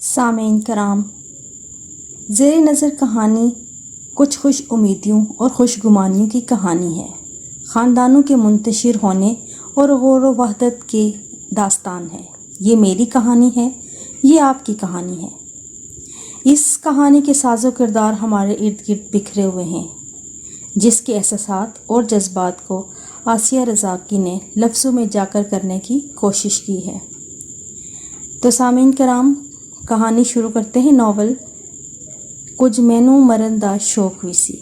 سامعین کرام، زیر نظر کہانی کچھ خوش امیدیوں اور خوش گمانیوں کی کہانی ہے۔ خاندانوں کے منتشر ہونے اور غور و وحدت کی داستان ہے۔ یہ میری کہانی ہے، یہ آپ کی کہانی ہے۔ اس کہانی کے ساز و کردار ہمارے ارد گرد بکھرے ہوئے ہیں، جس کے احساسات اور جذبات کو آسیہ رزاقی نے لفظوں میں جا کر کرنے کی کوشش کی ہے۔ تو سامعین کرام، کہانی شروع کرتے ہیں۔ ناول کچھ مینوں مرن دا شوق ویسی۔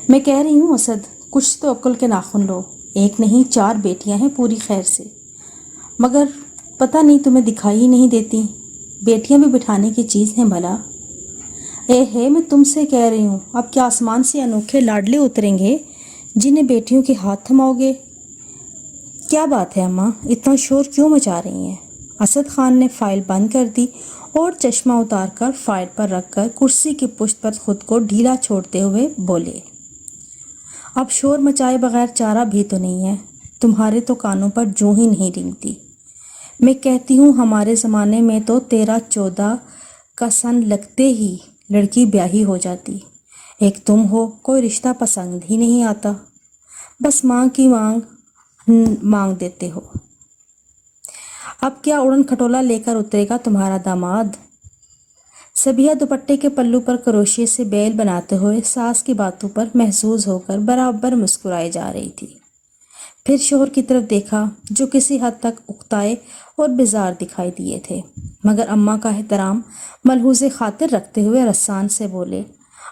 میں کہہ رہی ہوں اسد، کچھ تو عقل کے ناخن لو۔ ایک نہیں 4 بیٹیاں ہیں پوری خیر سے، مگر پتہ نہیں تمہیں دکھائی نہیں دیتی۔ بیٹیاں بھی بٹھانے کی چیز ہیں بھلا۔ اے ہے، میں تم سے کہہ رہی ہوں، اب کیا آسمان سے انوکھے لاڈلے اتریں گے جنہیں بیٹیوں کے ہاتھ تھماؤ گے؟ کیا بات ہے اماں، اتنا شور کیوں مچا رہی ہیں؟ اسد خان نے فائل بند کر دی اور چشمہ اتار کر فائل پر رکھ کر کرسی کی پشت پر خود کو ڈھیلا چھوڑتے ہوئے بولے، اب شور مچائے بغیر چارہ بھی تو نہیں ہے۔ تمہارے تو کانوں پر جوں ہی نہیں رینگتی۔ میں کہتی ہوں ہمارے زمانے میں تو 13-14 کا سن لگتے ہی لڑکی بیاہی ہو جاتی۔ ایک تم ہو، کوئی رشتہ پسند ہی نہیں آتا، بس مانگ کی مانگ دیتے ہو۔ اب کیا اڑن کھٹولا لے کر اترے گا تمہارا داماد؟ صبیحہ دوپٹے کے پلو پر کروشیے سے بیل بناتے ہوئے ساس کی باتوں پر محظوظ ہو کر برابر مسکرائے جا رہی تھی۔ پھر شوہر کی طرف دیکھا جو کسی حد تک اکتائے اور بیزار دکھائی دیے تھے، مگر اماں کا احترام ملحوظ خاطر رکھتے ہوئے رسان سے بولے،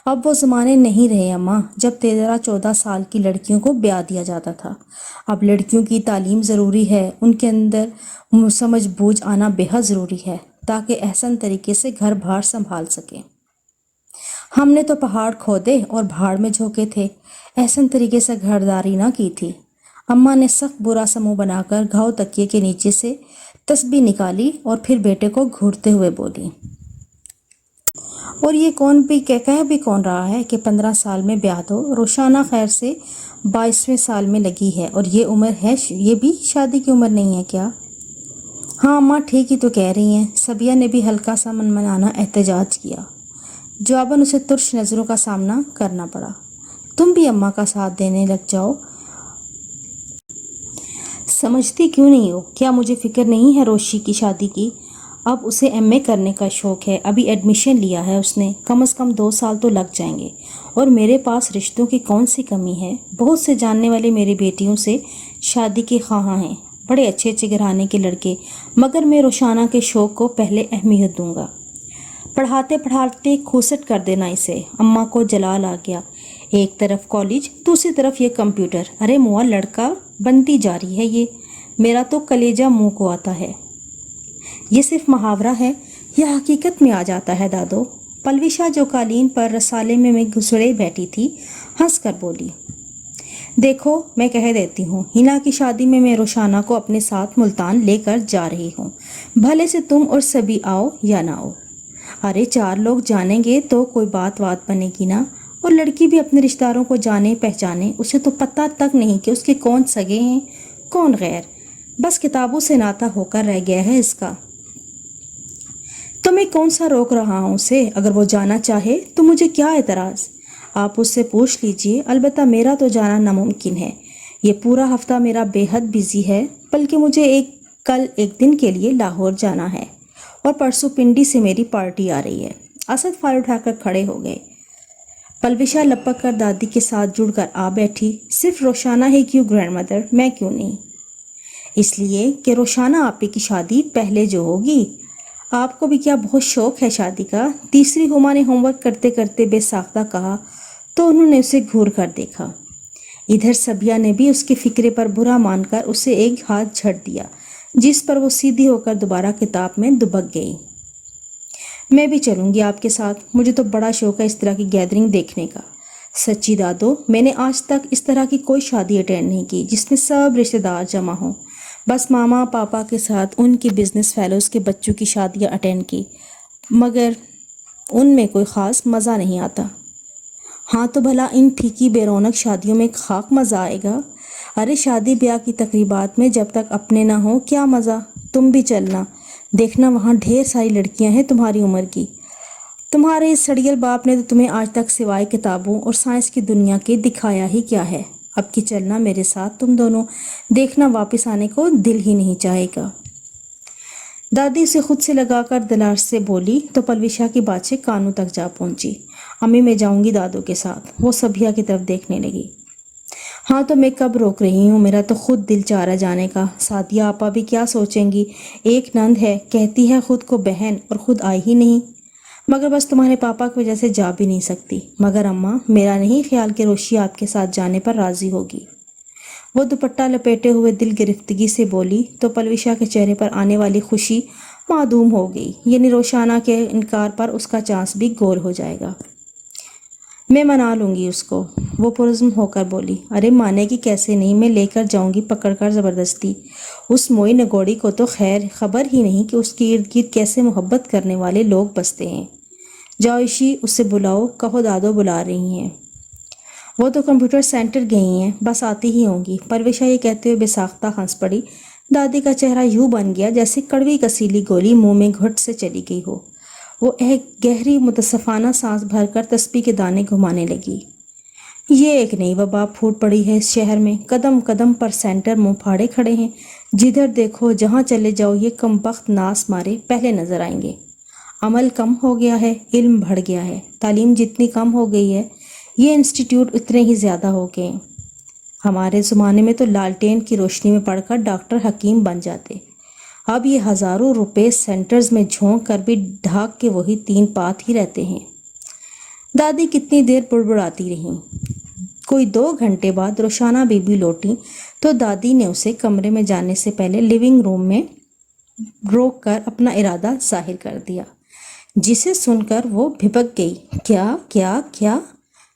اب وہ زمانے نہیں رہے اماں جب 13-14 سال کی لڑکیوں کو بیاہ دیا جاتا تھا۔ اب لڑکیوں کی تعلیم ضروری ہے، ان کے اندر سمجھ بوجھ آنا بے حد ضروری ہے تاکہ احسن طریقے سے گھر بھار سنبھال سکیں۔ ہم نے تو پہاڑ کھودے اور بھاڑ میں جھونکے تھے، احسن طریقے سے گھرداری نہ کی تھی۔ اماں نے سخت برا سا منہ بنا کر گھاؤ تکیے کے نیچے سے تسبیح نکالی اور پھر بیٹے کو گھورتے ہوئے بولی، اور یہ کہہ بھی کون رہا ہے کہ 15 سال میں بیاہ دو؟ روشانہ خیر سے 22ویں سال میں لگی ہے، اور یہ عمر ہے، یہ بھی شادی کی عمر نہیں ہے کیا؟ ہاں اماں ٹھیک ہی تو کہہ رہی ہیں۔ صبیحہ نے بھی ہلکا سا منمنانا احتجاج کیا۔ جواباً اسے ترش نظروں کا سامنا کرنا پڑا۔ تم بھی اماں کا ساتھ دینے لگ جاؤ۔ سمجھتی کیوں نہیں ہو؟ کیا مجھے فکر نہیں ہے روشی کی شادی کی؟ اب اسے MA کرنے کا شوق ہے، ابھی ایڈمیشن لیا ہے اس نے، کم از کم 2 سال تو لگ جائیں گے، اور میرے پاس رشتوں کی کون سی کمی ہے؟ بہت سے جاننے والے میری بیٹیوں سے شادی کے خواہاں ہیں، بڑے اچھے اچھے گھرانے کے لڑکے، مگر میں روشانہ کے شوق کو پہلے اہمیت دوں گا۔ پڑھاتے پڑھاتے کھوسٹ کر دینا اسے۔ اماں کو جلال آ گیا۔ ایک طرف کالج، دوسری طرف یہ کمپیوٹر، ارے موا لڑکا بنتی جا رہی ہے یہ، میرا تو کلیجہ منہ کو آتا ہے۔ یہ صرف محاورہ ہے یا حقیقت میں آ جاتا ہے دادو؟ پلوشا جو قالین پر رسالے میں گھسڑے بیٹھی تھی ہنس کر بولی، دیکھو میں کہہ دیتی ہوں، ہنا کی شادی میں روشانہ کو اپنے ساتھ ملتان لے کر جا رہی ہوں، بھلے سے تم اور سبھی آؤ یا نہ آؤ۔ ارے 4 لوگ جانیں گے تو کوئی بات بنے گی نا، اور لڑکی بھی اپنے رشتہ داروں کو جانے پہچانے، اسے تو پتہ تک نہیں کہ اس کے کون سگے ہیں کون غیر، بس کتابوں سے ناتا ہو کر رہ گیا ہے اس کا۔ تو میں کون سا روک رہا ہوں اسے؟ اگر وہ جانا چاہے تو مجھے کیا اعتراض؟ آپ اس سے پوچھ لیجئے، البتہ میرا تو جانا ناممکن ہے۔ یہ پورا ہفتہ میرا بے حد بزی ہے، بلکہ مجھے کل ایک دن کے لیے لاہور جانا ہے، اور پرسوں پنڈی سے میری پارٹی آ رہی ہے۔ اسد فائل اٹھا کر کھڑے ہو گئے۔ پلوشا لپک کر دادی کے ساتھ جڑ کر آ بیٹھی، صرف روشانہ ہی کیوں گرینڈ مدر، میں کیوں نہیں؟ اس لیے کہ روشانہ آپی کی شادی پہلے جو ہوگی۔ آپ کو بھی کیا بہت شوق ہے شادی کا؟ تیسری ہما نے ہوم ورک کرتے کرتے بے ساختہ کہا تو انہوں نے اسے گھور کر دیکھا۔ ادھر صبیحہ نے بھی اس کے فکرے پر برا مان کر اسے ایک ہاتھ جھڑ دیا، جس پر وہ سیدھی ہو کر دوبارہ کتاب میں دبک گئی۔ میں بھی چلوں گی آپ کے ساتھ، مجھے تو بڑا شوق ہے اس طرح کی گیدرنگ دیکھنے کا۔ سچی دادو، میں نے آج تک اس طرح کی کوئی شادی اٹینڈ نہیں کی جس میں سب رشتہ دار جمع ہوں، بس ماما پاپا کے ساتھ ان کی بزنس فیلوز کے بچوں کی شادیاں اٹینڈ کی، مگر ان میں کوئی خاص مزہ نہیں آتا۔ ہاں تو بھلا ان پھیکی بے رونق شادیوں میں خاک مزہ آئے گا؟ ارے شادی بیاہ کی تقریبات میں جب تک اپنے نہ ہوں کیا مزہ؟ تم بھی چلنا، دیکھنا وہاں ڈھیر ساری لڑکیاں ہیں تمہاری عمر کی. تمہارے اس سڑیل باپ نے تو تمہیں آج تک سوائے کتابوں اور سائنس کی دنیا کے دکھایا ہی کیا ہے. اب کی چلنا میرے ساتھ تم دونوں. دیکھنا واپس آنے کو دل ہی نہیں چاہے گا. دادی اسے خود سے لگا کر دلار سے بولی تو پلوشا کی باتیں کانوں تک جا پہنچی. امی میں جاؤں گی دادو کے ساتھ. وہ صبیحہ کی طرف دیکھنے لگی. ہاں تو میں کب روک رہی ہوں، میرا تو خود دل چاہ رہا جانے کا. سعدیہ آپا بھی کیا سوچیں گی، ایک نند ہے، کہتی ہے خود کو بہن اور خود آئی ہی نہیں. مگر بس تمہارے پاپا کی وجہ سے جا بھی نہیں سکتی. مگر اماں میرا نہیں خیال کہ روشی آپ کے ساتھ جانے پر راضی ہوگی. وہ دوپٹہ لپیٹے ہوئے دل گرفتگی سے بولی تو پلوشا کے چہرے پر آنے والی خوشی معدوم ہو گئی. یعنی روشانہ کے انکار پر اس کا چانس بھی گول ہو جائے گا. میں منا لوں گی اس کو، وہ پرعزم ہو کر بولی. ارے مانے گی کیسے نہیں، میں لے کر جاؤں گی پکڑ کر زبردستی. اس موئی نگوڑی کو تو خیر خبر ہی نہیں کہ اس کے ارد گرد کیسے محبت کرنے والے لوگ بستے ہیں. جاؤ عشی اسے بلاؤ، کہو دادو بلا رہی ہیں. وہ تو کمپیوٹر سینٹر گئی ہیں، بس آتی ہی ہوں گی. پروشا یہ کہتے ہوئے بے ساختہ ہنس پڑی. دادی کا چہرہ یوں بن گیا جیسے کڑوی کسیلی گولی منہ میں گھٹ سے چلی گئی ہو. وہ ایک گہری متصفانہ سانس بھر کر تسبیح کے دانے گھمانے لگی. یہ ایک نئی وبا پھوٹ پڑی ہے اس شہر میں. قدم قدم پر سینٹر منہ پھاڑے کھڑے ہیں. جدھر دیکھو جہاں چلے جاؤ یہ کمبخت ناس مارے پہلے نظر آئیں گے. عمل کم ہو گیا ہے، علم بڑھ گیا ہے. تعلیم جتنی کم ہو گئی ہے یہ انسٹیٹیوٹ اتنے ہی زیادہ ہو گئے. ہمارے زمانے میں تو لالٹین کی روشنی میں پڑھ کر ڈاکٹر حکیم بن جاتے. اب یہ ہزاروں روپے سینٹرز میں جھونک کر بھی ڈھاک کے وہی 3 پات ہی رہتے ہیں. دادی کتنی دیر بڑبڑاتی رہیں. کوئی 2 گھنٹے بعد روشانہ بی بی لوٹی تو دادی نے اسے کمرے میں جانے سے پہلے لیونگ روم میں روک کر اپنا ارادہ ظاہر کر دیا، جسے سن کر وہ بھبک گئی. کیا کیا کیا؟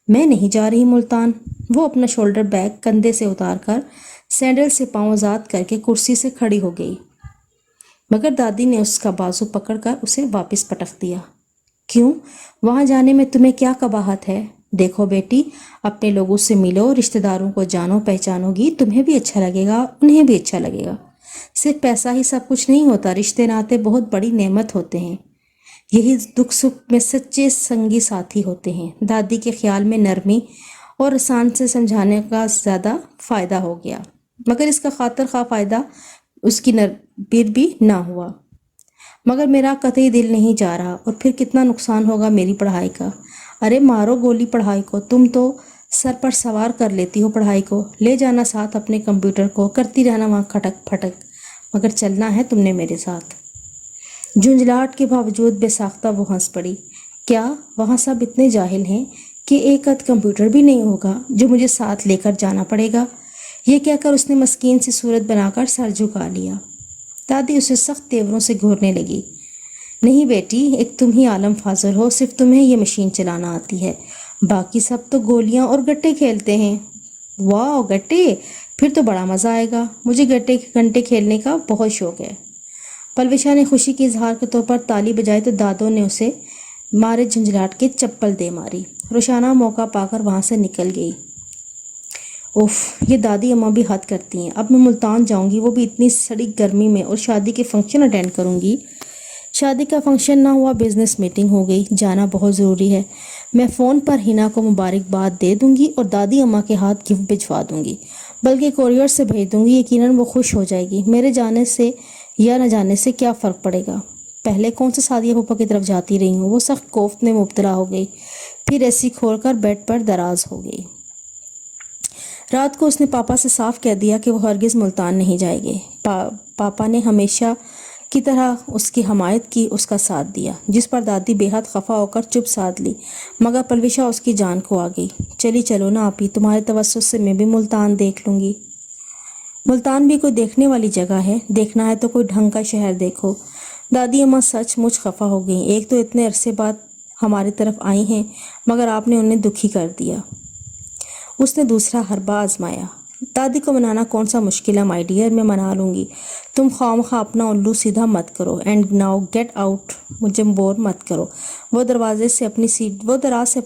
میں نہیں جا رہی ملتان. وہ اپنا شولڈر بیگ کندھے سے اتار کر سینڈل سے پاؤں آزاد کر کے کرسی سے کھڑی ہو گئی. مگر دادی نے اس کا بازو پکڑ کر اسے واپس پٹک دیا. کیوں؟ وہاں جانے میں تمہیں کیا قباحت ہے؟ دیکھو بیٹی، اپنے لوگوں سے ملو، رشتہ داروں کو جانو پہچانو گی، تمہیں بھی اچھا لگے گا، انہیں بھی اچھا لگے گا. صرف پیسہ ہی سب کچھ نہیں ہوتا، رشتے ناتے بہت بڑی نعمت ہوتے ہیں. یہی دکھ سکھ میں سچے سنگی ساتھی ہوتے ہیں. دادی کے خیال میں نرمی اور آسان سے سمجھانے کا زیادہ فائدہ ہو گیا، مگر اس کا خاطر خواہ فائدہ اس کی پھر بھی نہ ہوا. مگر میرا قطعی دل نہیں جا رہا، اور پھر کتنا نقصان ہوگا میری پڑھائی کا. ارے مارو گولی پڑھائی کو، تم تو سر پر سوار کر لیتی ہو پڑھائی کو. لے جانا ساتھ اپنے کمپیوٹر کو، کرتی رہنا وہاں کھٹک پھٹک، مگر چلنا ہے تم نے میرے ساتھ. جھنجھلاہٹ کے باوجود بے ساختہ وہ ہنس پڑی. کیا وہاں سب اتنے جاہل ہیں کہ ایک آدھ کمپیوٹر بھی نہیں ہوگا جو مجھے ساتھ لے کر جانا پڑے گا؟ یہ کہہ کر اس نے مسکین سی صورت بنا کر سر جھکا لیا. دادی اسے سخت تیوروں سے گھورنے لگی. نہیں بیٹی، ایک تم ہی عالم فاضل ہو، صرف تمہیں یہ مشین چلانا آتی ہے، باقی سب تو گولیاں اور گٹے کھیلتے ہیں. واہ گٹے، پھر تو بڑا مزہ آئے گا. مجھے گھنٹے کھیلنے کا بہت شوق ہے. پلوشا نے خوشی کے اظہار کے طور پر تالی بجائی تو دادو نے اسے مارے جھنجھلاہٹ کے چپل دے ماری. روشانہ موقع پا کر وہاں سے نکل گئی. اوف، یہ دادی اماں بھی حد کرتی ہیں. اب میں ملتان جاؤں گی، وہ بھی اتنی سڑی گرمی میں، اور شادی کے فنکشن اٹینڈ کروں گی. شادی کا فنکشن نہ ہوا، بزنس میٹنگ ہو گئی، جانا بہت ضروری ہے. میں فون پر ہینا کو مبارکباد دے دوں گی اور دادی اماں کے ہاتھ گفٹ بھجوا دوں گی، بلکہ کوریئر سے بھیج دوں گی. یقیناً وہ خوش ہو جائے گی. میرے جانے سے یا نہ جانے سے کیا فرق پڑے گا؟ پہلے کون سے سعدیہ پھوپھا کی طرف جاتی رہی ہوں. وہ سخت کوفت میں مبتلا ہو گئی، پھر ایسی کھول کر بیڈ پر دراز ہو گئی. رات کو اس نے پاپا سے صاف کہہ دیا کہ وہ ہرگز ملتان نہیں جائے گے. پاپا نے ہمیشہ کی طرح اس کی حمایت کی، اس کا ساتھ دیا، جس پر دادی بے حد خفا ہو کر چپ سادھ لی. مگر پلوشا اس کی جان کو آ گئی. چلی چلو نا آپی، تمہارے توسط سے میں بھی ملتان دیکھ لوں گی. ملتان بھی کوئی دیکھنے والی جگہ ہے، دیکھنا ہے تو کوئی ڈھنگ کا شہر دیکھو. دادی اماں سچ مچ خفا ہو گئیں. ایک تو اتنے عرصے بعد ہماری طرف آئی ہیں، مگر آپ نے انہیں دکھی کر دیا. اس نے دوسرا حربہ آزمایا. دادی کو منانا کون سا مشکل ہے مائی ڈیئر، میں منا لوں گی. تم خواہ اپنا الو سیدھا مت کرو. اینڈ ناؤ گیٹ آؤٹ، مجھے بور مت کرو. وہ دراز سے اپنی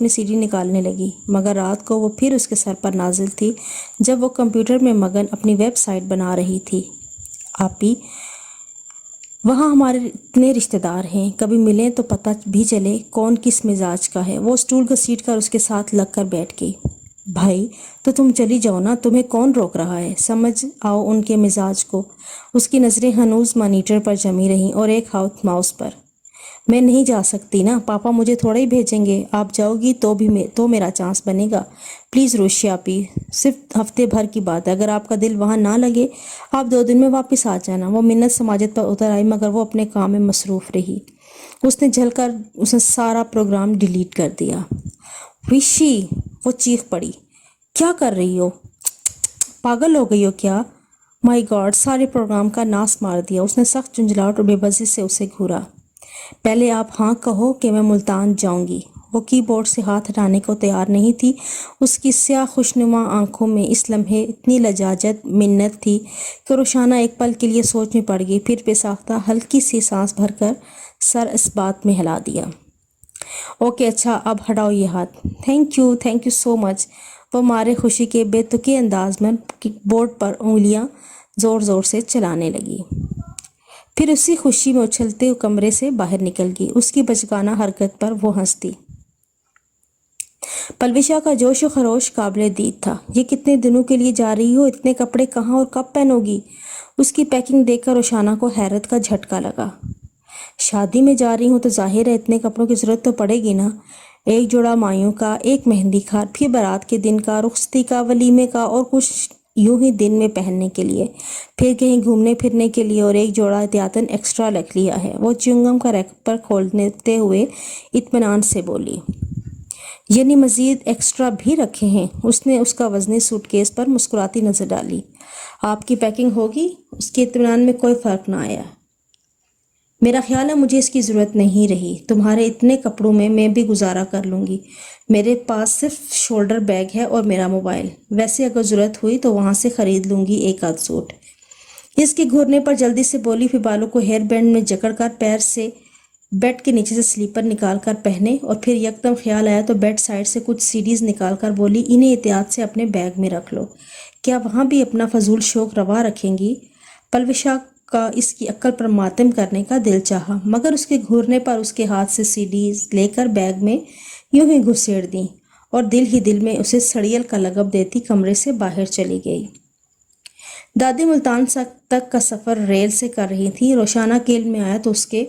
سیڑھی نکالنے لگی. مگر رات کو وہ پھر اس کے سر پر نازل تھی جب وہ کمپیوٹر میں مگن اپنی ویب سائٹ بنا رہی تھی. آپی، وہاں ہمارے اتنے رشتہ دار ہیں، کبھی ملیں تو پتہ بھی چلے کون کس مزاج کا ہے۔ وہ اسٹول گھسیٹ کر اس کے ساتھ لگ کر بیٹھ گئی۔ بھائی تو تم چلی جاؤ نا، تمہیں کون روک رہا ہے؟ سمجھ آؤ ان کے مزاج کو۔ اس کی نظریں ہنوز مانیٹر پر جمی رہیں اور ایک ہاتھ ماؤس پر۔ میں نہیں جا سکتی نا، پاپا مجھے تھوڑا ہی بھیجیں گے، آپ جاؤ گی تو میرا چانس بنے گا۔ پلیز روشی آپی، صرف ہفتے بھر کی بات ہے، اگر آپ کا دل وہاں نہ لگے آپ 2 دن میں واپس آ جانا۔ وہ منت سماجت پر اتر آئی مگر وہ اپنے کام میں مصروف رہی۔ اس نے سارا پروگرام ڈیلیٹ کر دیا۔ وشی، وہ چیخ پڑی، کیا کر رہی ہو؟ پاگل ہو گئی ہو کیا؟ مائی گاڈ، سارے پروگرام کا ناس مار دیا۔ اس نے سخت جھنجھلاہٹ اور بے بسی سے اسے گھورا۔ پہلے آپ ہاں کہو کہ میں ملتان جاؤں گی۔ وہ کی بورڈ سے ہاتھ ہٹانے کو تیار نہیں تھی۔ اس کی سیاہ خوشنما آنکھوں میں اس لمحے اتنی لجاجت منت تھی کہ روشانہ ایک پل کے لیے سوچ میں پڑ گئی، پھر بے ساختہ ہلکی سی سانس بھر کر سر اس بات میں ہلا دیا۔ اوکے اچھا، اب ہٹاؤ یہ ہاتھ۔ تھینک یو سو مچ۔ وہ مارے خوشی کے بے تکی انداز میں بورڈ پر انگلیاں زور زور سے چلانے لگی، پھر اسی خوشی میں اچھلتے کمرے سے باہر نکل گئی۔ اس کی بچگانہ حرکت پر وہ ہنس دی۔ پلوشا کا جوش و خروش قابل دید تھا۔ یہ کتنے دنوں کے لیے جا رہی ہو؟ اتنے کپڑے کہاں اور کب پہنو گی؟ اس کی پیکنگ دیکھ کر روشانہ کو حیرت کا جھٹکا لگا۔ شادی میں جا رہی ہوں تو ظاہر ہے اتنے کپڑوں کی ضرورت تو پڑے گی نا۔ ایک جوڑا مایوں کا، ایک مہندی کا، پھر بارات کے دن کا، رخصتی کا، ولیمے کا، اور کچھ یوں ہی دن میں پہننے کے لیے، پھر کہیں گھومنے پھرنے کے لیے، اور ایک جوڑا احتیاطاً ایکسٹرا رکھ لیا ہے۔ وہ چیونگم کا ریپر کھولتے ہوئے اطمینان سے بولی۔ یعنی مزید ایکسٹرا بھی رکھے ہیں؟ اس نے اس کا وزنی سوٹ کیس پر مسکراتی نظر ڈالی۔ آپ کی پیکنگ ہوگی؟ اس کے اطمینان میں کوئی فرق نہ آیا۔ میرا خیال ہے مجھے اس کی ضرورت نہیں رہی، تمہارے اتنے کپڑوں میں بھی گزارا کر لوں گی۔ میرے پاس صرف شولڈر بیگ ہے اور میرا موبائل، ویسے اگر ضرورت ہوئی تو وہاں سے خرید لوں گی ایک آدھ سوٹ۔ اس کے گھورنے پر جلدی سے بولی، پھر بالوں کو ہیئر بینڈ میں جکڑ کر پیر سے بیڈ کے نیچے سے سلیپر نکال کر پہنے، اور پھر یکدم خیال آیا تو بیڈ سائڈ سے کچھ سیڈیز نکال کر بولی، انہیں احتیاط سے اپنے بیگ میں رکھ لو۔ کیا وہاں بھی اپنا فضول شوق روا رکھیں گی؟ پلوشا کا اس کی عقل پر ماتم کرنے کا دل چاہا، مگر اس کے گھورنے پر اس کے ہاتھ سے سیڈیز لے کر بیگ میں یوں ہی گھسیڑ دیں، اور دل ہی دل میں اسے سڑیل کا لقب دیتی کمرے سے باہر چلی گئی۔ دادی ملتان تک کا سفر ریل سے کر رہی تھی۔ روشانہ کے علم میں آیا تو اس کے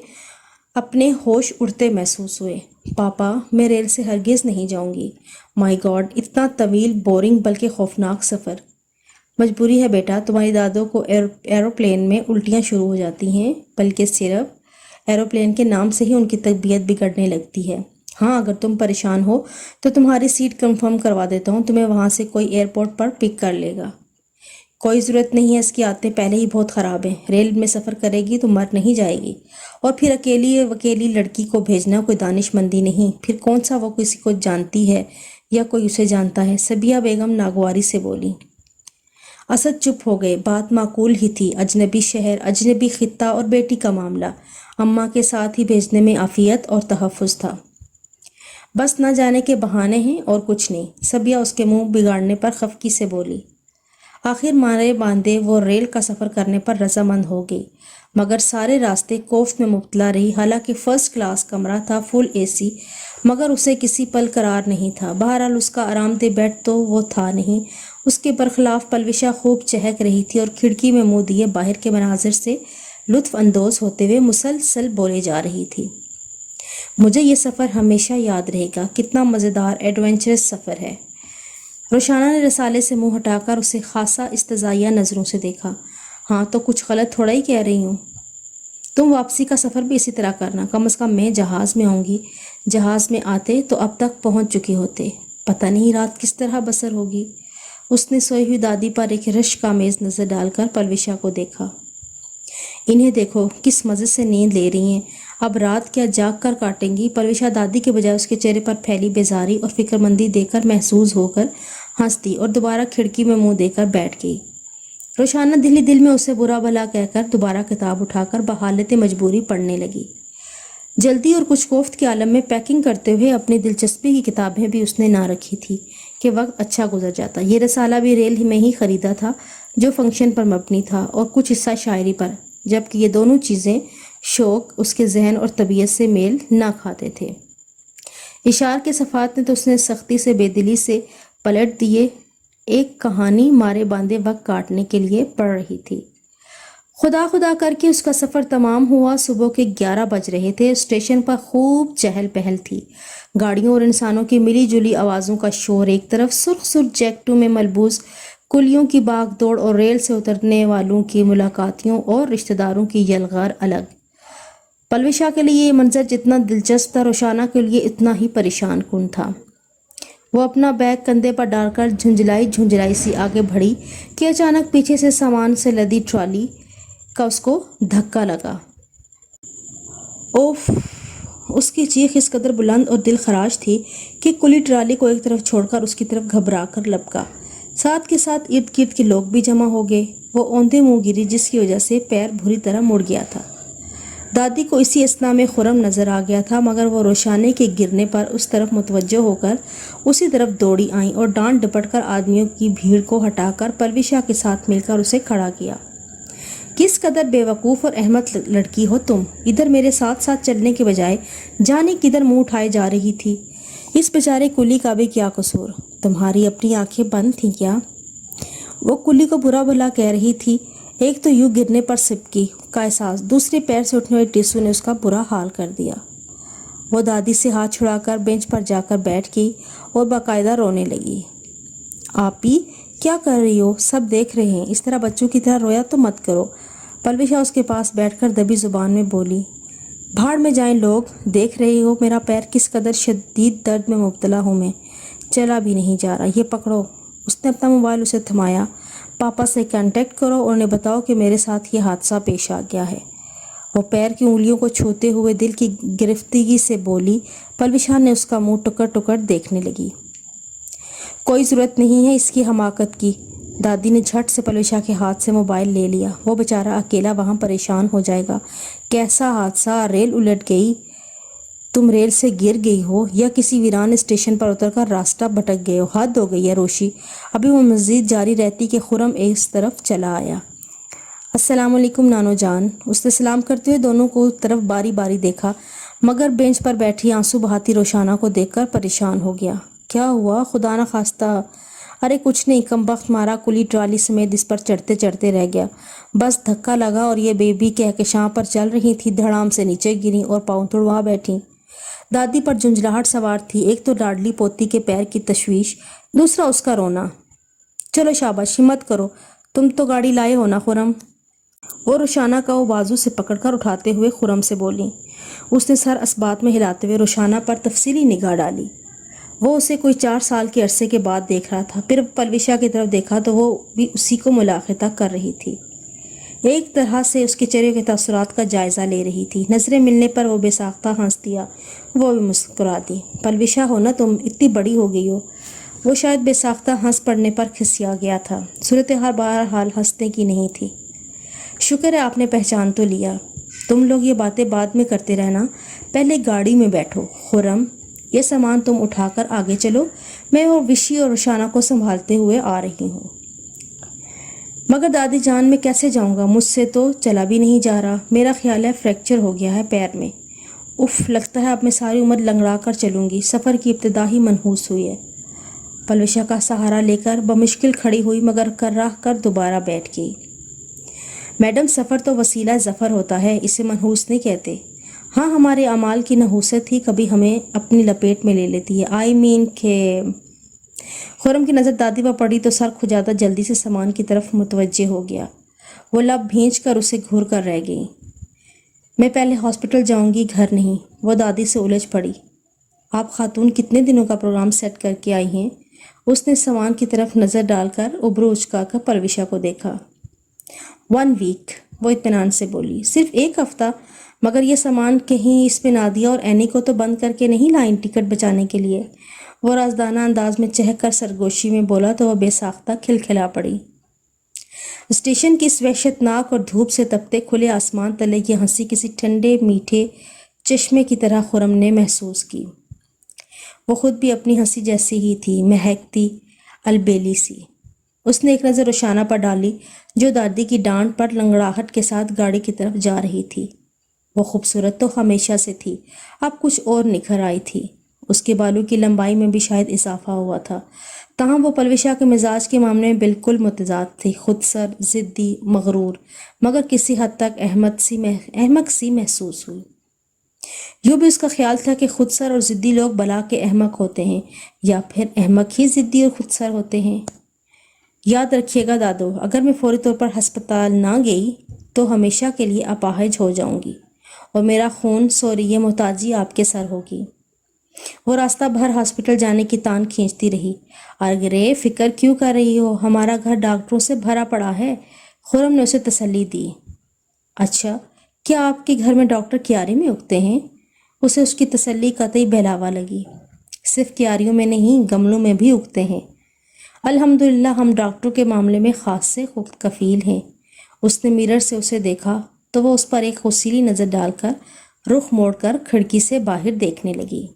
اپنے ہوش اڑتے محسوس ہوئے۔ پاپا، میں ریل سے ہرگز نہیں جاؤں گی۔ مائی گاڈ، اتنا طویل، بورنگ بلکہ خوفناک سفر۔ مجبوری ہے بیٹا، تمہاری دادوں کو ایروپلین میں الٹیاں شروع ہو جاتی ہیں، بلکہ صرف ایروپلین کے نام سے ہی ان کی طبیعت بگڑنے لگتی ہے۔ ہاں، اگر تم پریشان ہو تو تمہاری سیٹ کنفرم کروا دیتا ہوں، تمہیں وہاں سے کوئی ایئرپورٹ پر پک کر لے گا۔ کوئی ضرورت نہیں ہے، اس کی عادتیں پہلے ہی بہت خراب ہیں۔ ریل میں سفر کرے گی تو مر نہیں جائے گی، اور پھر اکیلی لڑکی کو بھیجنا کوئی دانش مندی نہیں۔ پھر کون سا وہ کسی کو جانتی ہے یا کوئی اسے جانتا ہے؟ سبیہ بیگم ناگواری سے بولی۔ اسد چپ ہو گئے۔ بات معقول ہی تھی، اجنبی شہر، اجنبی خطہ اور بیٹی کا معاملہ، اماں کے ساتھ ہی بھیجنے میں عافیت اور تحفظ تھا۔ بس نہ جانے کے بہانے ہیں اور کچھ نہیں، سبیہ اس کے منہ بگاڑنے پر خفگی سے بولی۔ آخر مارے باندھے وہ ریل کا سفر کرنے پر رضامند ہو گئی، مگر سارے راستے خوف میں مبتلا رہی۔ حالانکہ فرسٹ کلاس کمرہ تھا، فل اے سی، مگر اسے کسی پل قرار نہیں تھا۔ بہرحال اس کا آرام دہ بیڈ تو وہ تھا نہیں۔ اس کے برخلاف پلوشا خوب چہک رہی تھی اور کھڑکی میں منہ دیے باہر کے مناظر سے لطف اندوز ہوتے ہوئے مسلسل بولے جا رہی تھی۔ مجھے یہ سفر ہمیشہ یاد رہے گا، کتنا مزیدار ایڈونچرس سفر ہے۔ روشانہ نے رسالے سے منہ ہٹا کر اسے خاصا استزائیہ نظروں سے دیکھا۔ ہاں تو کچھ غلط تھوڑا ہی کہہ رہی ہوں۔ تم واپسی کا سفر بھی اسی طرح کرنا، کم از کم میں جہاز میں آؤں گی۔ جہاز میں آتے تو اب تک پہنچ چکے ہوتے۔ پتہ نہیں رات کس طرح بسر ہوگی۔ اس نے سوئی ہوئی دادی پر ایک رشک آمیز نظر ڈال کر پلوشا کو دیکھا۔ انہیں دیکھو کس مزے سے نیند لے رہی ہیں، اب رات کیا جاگ کر کاٹیں گی؟ پلوشا دادی کے بجائے اس کے چہرے پر پھیلی بیزاری اور فکر مندی دیکھ کر محسوس ہو کر ہنس دی اور دوبارہ کھڑکی میں منہ دے کر بیٹھ گئی۔ روشانہ دل ہی دل میں اسے برا بھلا کہہ کر دوبارہ کتاب اٹھا کر بحالت مجبوری پڑھنے لگی۔ جلدی اور کچھ کوفت کے عالم میں پیکنگ کرتے ہوئے اپنی دلچسپی کی کتابیں بھی اس نے نہ رکھی تھی کہ وقت اچھا گزر جاتا۔ یہ رسالہ بھی ریل میں ہی خریدا تھا جو فنکشن پر مبنی تھا، اور کچھ حصہ شاعری پر، جبکہ یہ دونوں چیزیں شوق اس کے ذہن اور طبیعت سے میل نہ کھاتے تھے۔ اشعار کے صفحات نے تو اس نے سختی سے بے دلی سے پلٹ دیے۔ ایک کہانی مارے باندھے وقت کاٹنے کے لیے پڑھ رہی تھی۔ خدا خدا کر کے اس کا سفر تمام ہوا۔ صبح کے 11 بج رہے تھے۔ اسٹیشن پر خوب چہل پہل تھی۔ گاڑیوں اور انسانوں کی ملی جلی آوازوں کا شور ایک طرف، سرخ سرخ جیکٹوں میں ملبوس کلیوں کی باغ دوڑ اور ریل سے اترنے والوں کی ملاقاتیوں اور رشتہ داروں کی یلغار الگ۔ پلوشا کے لیے یہ منظر جتنا دلچسپ تھا، روشانہ کے لیے اتنا ہی پریشان کن تھا۔ وہ اپنا بیگ کندھے پر ڈال کر جھنجھلائی سی آگے بڑھی کہ اچانک پیچھے سے سامان سے لدی ٹرالی کا اس کو دھکا لگا۔ اوف! اس کی چیخ اس قدر بلند اور دل خراش تھی کہ کلی ٹرالی کو ایک طرف چھوڑ کر اس کی طرف گھبرا کر لپکا۔ ساتھ کے ساتھ ارد گرد کے لوگ بھی جمع ہو گئے۔ وہ اوندھے منہ گری، جس کی وجہ سے پیر بری طرح مڑ گیا تھا۔ دادی کو اسی اثنا میں خرم نظر آ گیا تھا، مگر وہ روشانے کے گرنے پر اس طرف متوجہ ہو کر اسی طرف دوڑی آئیں اور ڈانٹ ڈپٹ کر آدمیوں کی بھیڑ کو ہٹا کر پلوشا کے ساتھ مل کر اسے کھڑا کیا۔ کس قدر بے وقوف اور احمق لڑکی ہو تم! ادھر میرے ساتھ ساتھ چلنے کے بجائے جانے کدھر منہ اٹھائے جا رہی تھی؟ اس بیچارے کلی کا بھی کیا قصور؟ تمہاری اپنی آنکھیں بند تھیں کیا؟ وہ کلی کو برا بھلا کہہ رہی تھی۔ ایک تو یوں گرنے پر سبکی کا احساس، دوسرے پیر سے اٹھنے والے ٹیسو نے اس کا برا حال کر دیا۔ وہ دادی سے ہاتھ چھڑا کر بینچ پر جا کر بیٹھ گئی اور باقاعدہ رونے لگی۔ آپی کیا کر رہی ہو؟ سب دیکھ رہے ہیں، اس طرح بچوں کی طرح رویا تو مت کرو۔ پلوشا اس کے پاس بیٹھ کر دبی زبان میں بولی۔ بھاڑ میں جائیں لوگ، دیکھ رہے ہو میرا پیر کس قدر شدید درد میں مبتلا ہوں میں، چلا بھی نہیں جا رہا۔ یہ پکڑو۔ اس نے اپنا موبائل اسے تھمایا۔ پاپا سے کانٹیکٹ کرو اور انہیں بتاؤ کہ میرے ساتھ یہ حادثہ پیش آ گیا ہے۔ وہ پیر کی انگلیوں کو چھوتے ہوئے دل کی گرفتگی سے بولی۔ پلوشا نے اس کا منہ ٹکر ٹکر دیکھنے لگی۔ کوئی ضرورت نہیں ہے اس کی حماقت کی۔ دادی نے جھٹ سے پلوشا کے ہاتھ سے موبائل لے لیا۔ وہ بیچارہ اکیلا وہاں پریشان ہو جائے گا۔ کیسا حادثہ؟ ریل الٹ گئی؟ تم ریل سے گر گئی ہو یا کسی ویران اسٹیشن پر اتر کر راستہ بھٹک گئے ہو؟ حد ہو گئی ہے روشی۔ ابھی وہ مزید جاری رہتی کہ خرم اس طرف چلا آیا۔ السلام علیکم نانو جان۔ اس نے سلام کرتے ہوئے دونوں کو طرف باری باری دیکھا، مگر بینچ پر بیٹھی آنسو بہاتی روشانہ کو دیکھ کر پریشان ہو گیا۔ کیا ہوا؟ خدا نہ خواستہ۔ ارے کچھ نہیں، کم بخت مارا کلی ٹرالی سمیت اس پر چڑھتے چڑھتے رہ گیا۔ بس دھکا لگا اور یہ بیبی کہکشاں پر چل رہی تھی، دھڑام سے نیچے گریں اور پاؤں تڑوا بیٹھیں۔ دادی پر جھنجھلاہٹ سوار تھی، ایک تو لاڈلی پوتی کے پیر کی تشویش، دوسرا اس کا رونا۔ چلو شاباش، ہمت کرو، تم تو گاڑی لائے ہو نا خرم؟ وہ روشانہ کا وہ بازو سے پکڑ کر اٹھاتے ہوئے خرم سے بولی۔ اس نے سر اسبات میں ہلاتے ہوئے روشانہ پر تفصیلی نگاہ ڈالی۔ وہ اسے کوئی 4 سال کے عرصے کے بعد دیکھ رہا تھا۔ پھر پلوشا کی طرف دیکھا تو وہ بھی اسی کو ملاحظہ کر رہی تھی، ایک طرح سے اس کے چہرے کے تاثرات کا جائزہ لے رہی تھی۔ نظریں ملنے پر وہ بے ساختہ ہنس دیا، وہ بھی مسکرا دی۔ پلوشا ہو نا تم، اتنی بڑی ہو گئی ہو۔ وہ شاید بے ساختہ ہنس پڑنے پر کھسیا گیا تھا۔ صورتحال بہرحال ہنسنے کی نہیں تھی۔ شکر ہے آپ نے پہچان تو لیا۔ تم لوگ یہ باتیں بعد میں کرتے رہنا، پہلے گاڑی میں بیٹھو۔ خرم، یہ سامان تم اٹھا کر آگے چلو، میں اور وشی اور روشانہ کو سنبھالتے ہوئے آ رہی ہوں۔ مگر دادی جان میں کیسے جاؤں گا؟ مجھ سے تو چلا بھی نہیں جا رہا۔ میرا خیال ہے فریکچر ہو گیا ہے پیر میں۔ اف، لگتا ہے اب میں ساری عمر لنگڑا کر چلوں گی۔ سفر کی ابتدا ہی منحوس ہوئی ہے۔ پلوشا کا سہارا لے کر بمشکل کھڑی ہوئی، مگر کرا کر دوبارہ بیٹھ گئی۔ میڈم، سفر تو وسیلہ ظفر ہوتا ہے، اسے منحوس نہیں کہتے۔ ہاں، ہمارے اعمال کی نحوست ہی کبھی ہمیں اپنی لپیٹ میں لے لیتی ہے۔ کہ خرم کی نظر دادی پر پڑی تو سر کھجاتا جلدی سے سامان کی طرف متوجہ ہو گیا۔ وہ لب بھینچ کر اسے گھور کر رہ گئی۔ میں پہلے ہاسپٹل جاؤں گی، گھر نہیں۔ وہ دادی سے الجھ پڑی۔ آپ خاتون کتنے دنوں کا پروگرام سیٹ کر کے آئی ہیں؟ اس نے سامان کی طرف نظر ڈال کر ابرو اچکا کر پلوشا کو دیکھا۔ 1 ویک، وہ اطمینان سے بولی۔ صرف 1 ہفتہ؟ مگر یہ سامان کہیں اس میں نادیہ اور اینی کو تو بند کر کے نہیں لائیں ٹکٹ بچانے کے لیے؟ وہ رازدانہ انداز میں چہک کر سرگوشی میں بولا تو وہ بے ساختہ کھلکھلا پڑی۔ اسٹیشن کی اس وحشتناک اور دھوپ سے تپتے کھلے آسمان تلے یہ ہنسی کسی ٹھنڈے میٹھے چشمے کی طرح خرم نے محسوس کی۔ وہ خود بھی اپنی ہنسی جیسی ہی تھی، مہکتی البیلی سی۔ اس نے ایک نظر روشانہ پر ڈالی جو دادی کی ڈانٹ پر لنگڑاہٹ کے ساتھ گاڑی کی طرف جا رہی تھی۔ وہ خوبصورت تو ہمیشہ سے تھی، اب کچھ اور نکھر آئی تھی۔ اس کے بالوں کی لمبائی میں بھی شاید اضافہ ہوا تھا، تاہم وہ پلوشا کے مزاج کے معاملے میں بالکل متضاد تھی، خود سر، ضدی، مغرور، مگر کسی حد تک احمق سی محسوس ہوئی۔ یوں بھی اس کا خیال تھا کہ خود سر اور ضدی لوگ بلا کے احمق ہوتے ہیں، یا پھر احمق ہی ضدی اور خود سر ہوتے ہیں۔ یاد رکھیے گا دادو، اگر میں فوری طور پر ہسپتال نہ گئی تو ہمیشہ کے لیے اپاہج ہو جاؤں گی، اور میرا خون یہ محتاجی آپ کے سر ہوگی۔ وہ راستہ بھر ہاسپٹل جانے کی تان کھینچتی رہی۔ ارے فکر کیوں کر رہی ہو، ہمارا گھر ڈاکٹروں سے بھرا پڑا ہے، خرم نے اسے تسلی دی۔ اچھا، کیا آپ کے گھر میں ڈاکٹر کیارے میں اگتے ہیں؟ اسے اس کی تسلی قطعی بہلاوا لگی۔ صرف کیاریوں میں نہیں، گملوں میں بھی اگتے ہیں۔ الحمدللہ ہم ڈاکٹروں کے معاملے میں خاص سے کفیل ہیں۔ اس نے میرر سے اسے دیکھا تو وہ اس پر ایک غصیلی نظر ڈال کر رخ موڑ کر کھڑکی سے باہر دیکھنے لگی۔